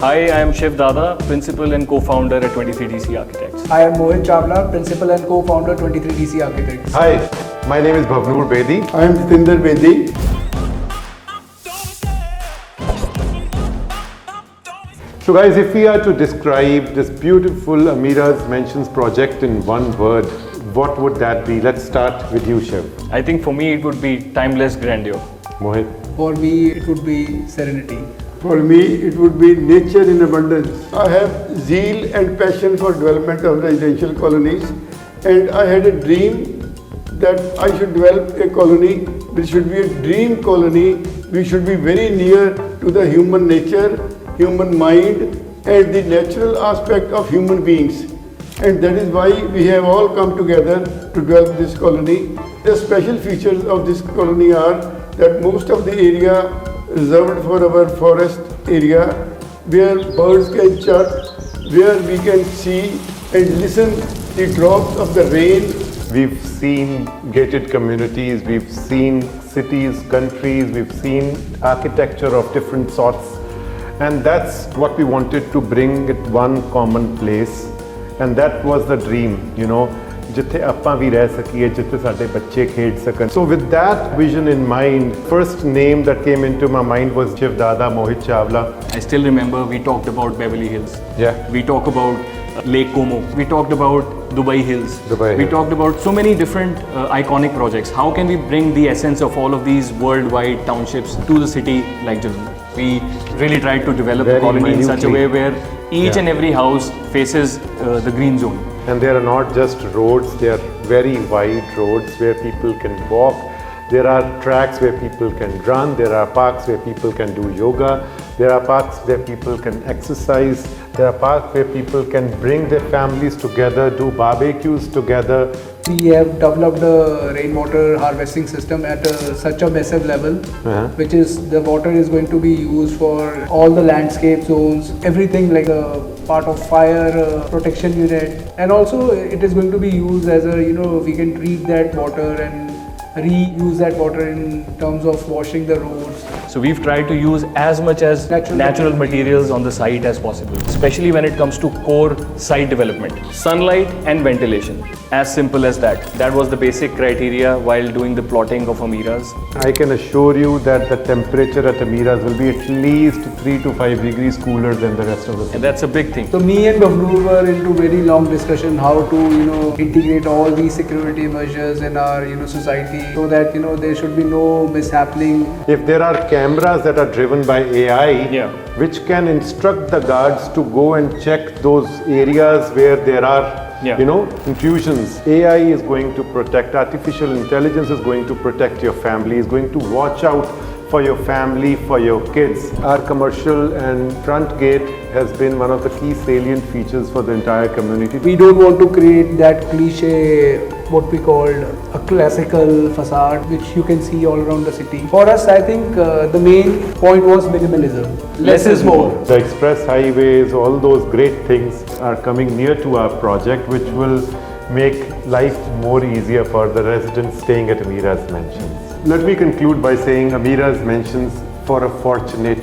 Hi, I am Shiv Dada, Principal and Co-founder at 23DC Architects. I am Mohit Chawla, Principal and Co-founder 23DC Architects. Hi, my name is Bhavnoor Bedi. I am Jitinder Bedi. So guys, if we are to describe this beautiful Ameeras Mansions project in one word, what would that be? Let's start with you, Shiv. I think for me it would be timeless grandeur. Mohit. For me, it would be serenity. For me, it would be nature in abundance. I have zeal and passion for development of residential colonies, and I had a dream that I should develop a colony which should be a dream colony. We should be very near to the human nature, human mind, and the natural aspect of human beings. And that is why we have all come together to develop this colony. The special features of this colony are that most of the area reserved for our forest area, where birds can chirp, where we can see and listen the drops of the rain. We've seen gated communities, we've seen cities, countries, we've seen architecture of different sorts. And that's what we wanted to bring at one common place. And that was the dream, ਜਿੱਥੇ ਆਪਾਂ ਵੀ ਰਹਿ ਸਕੀਏ, ਜਿੱਥੇ ਸਾਡੇ ਬੱਚੇ ਖੇਡ ਸਕਣ. So with that vision in mind, first name that came into my mind was Shiv Dada, Mohit Chawla. I still remember we talked about Beverly Hills. Yeah. We talked about Lake Como. We talked about Dubai Hills. Dubai we Hills. talked about so many different iconic projects. How can we bring the essence of all of these worldwide townships to the city like Junaid? We really tried to develop Very the colony in such a way minutely. where each and every house faces the green zone. And there are not just roads, they are very wide roads where people can walk. There are tracks where people can run. There are parks where people can do yoga. There are parks where people can exercise. There are parks where people can bring their families together, do barbecues together. We have developed a rainwater harvesting system at such a massive level, which is the water is going to be used for all the landscape zones, everything like a part of fire protection unit, and also it is going to be used as a we can treat that water and reuse that water in terms of washing the roads. So we've tried to use as much as natural materials on the site as possible, especially when it comes to core site development. Sunlight and ventilation, as simple as that. That was the basic criteria while doing the plotting of Ameeras. I can assure you that the temperature at Ameeras will be at least 3 to 5 degrees cooler than the rest of the city. And that's a big thing. So me and Bhavnoor were into very long discussion how to integrate all these security measures in our society, so that there should be no mishappening. If there are cameras that are driven by AI, which can instruct the guards to go and check those areas where there are intrusions, AI is going to protect, artificial intelligence is going to protect your family, is going to watch out for your family, for your kids. Our commercial and front gate has been one of the key salient features for the entire community. We don't want to create that cliche, what we called a classical facade, which you can see all around the city. For us, I think the main point was minimalism. Less is more. The express highways, all those great things are coming near to our project, which will make life more easier for the residents staying at Ameeras Mansions. Let me conclude by saying Ameeras Mansions for a fortunate